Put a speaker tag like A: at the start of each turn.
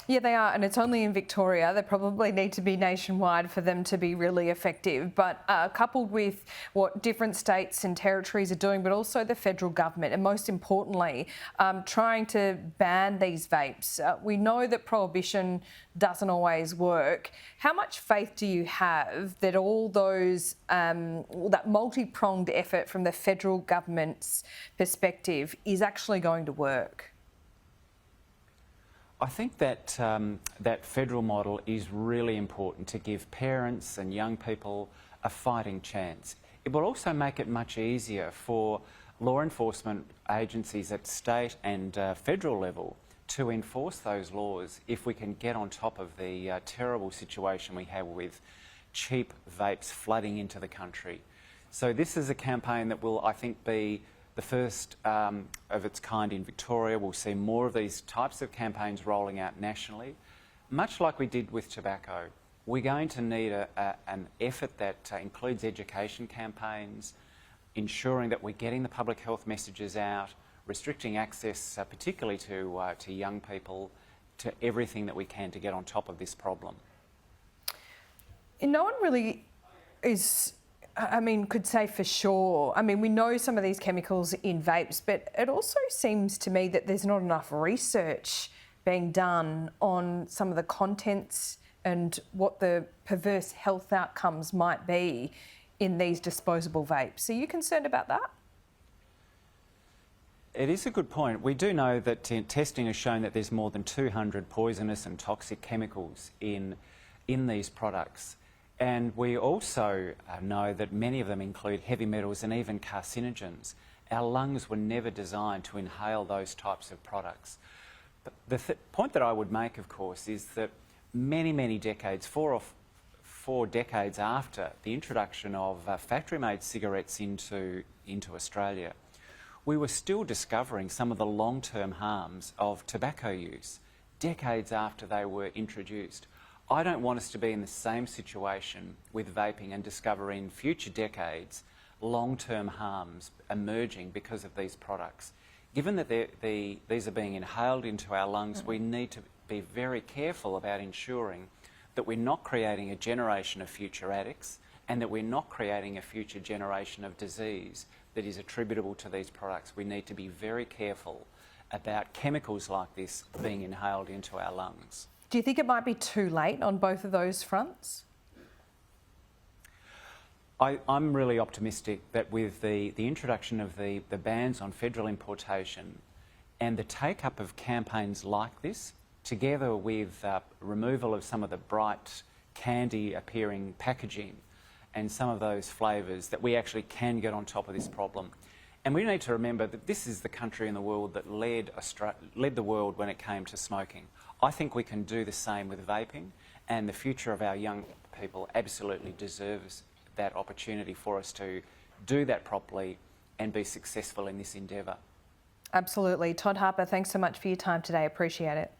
A: Yeah, they are, and it's only in Victoria. They probably need to be nationwide for them to be really effective. But coupled with what different states and territories are doing, but also the federal government, and most importantly, trying to ban these vapes. We know that prohibition doesn't always work. How much faith do you have that all those, that multi-pronged effort from the federal government's perspective is actually going to work?
B: I think that that federal model is really important to give parents and young people a fighting chance. It will also make it much easier for law enforcement agencies at state and federal level to enforce those laws if we can get on top of the terrible situation we have with cheap vapes flooding into the country. So this is a campaign that will, I think, be the first of its kind in Victoria. We'll see more of these types of campaigns rolling out nationally. Much like we did with tobacco, we're going to need an effort that includes education campaigns, ensuring that we're getting the public health messages out, restricting access, particularly to young people, to everything that we can to get on top of this problem.
A: No one really could say for sure. We know some of these chemicals in vapes, but it also seems to me that there's not enough research being done on some of the contents and what the perverse health outcomes might be in these disposable vapes. Are you concerned about that?
B: It is a good point. We do know that testing has shown that there's more than 200 poisonous and toxic chemicals in these products. And we also know that many of them include heavy metals and even carcinogens. Our lungs were never designed to inhale those types of products. But the point that I would make, of course, is that many decades, four decades after the introduction of factory-made cigarettes into Australia, we were still discovering some of the long-term harms of tobacco use, decades after they were introduced. I don't want us to be in the same situation with vaping and discover in future decades long-term harms emerging because of these products. Given that these are being inhaled into our lungs, we need to be very careful about ensuring that we're not creating a generation of future addicts and that we're not creating a future generation of disease that is attributable to these products. We need to be very careful about chemicals like this being inhaled into our lungs.
A: Do you think it might be too late on both of those fronts?
B: I'm really optimistic that with the introduction of the bans on federal importation and the take-up of campaigns like this, together with removal of some of the bright candy-appearing packaging and some of those flavours, that we actually can get on top of this problem. And we need to remember that this is the country in the world that led the world when it came to smoking. I think we can do the same with vaping, and the future of our young people absolutely deserves that opportunity for us to do that properly and be successful in this endeavour.
A: Absolutely. Todd Harper, thanks so much for your time today. Appreciate it.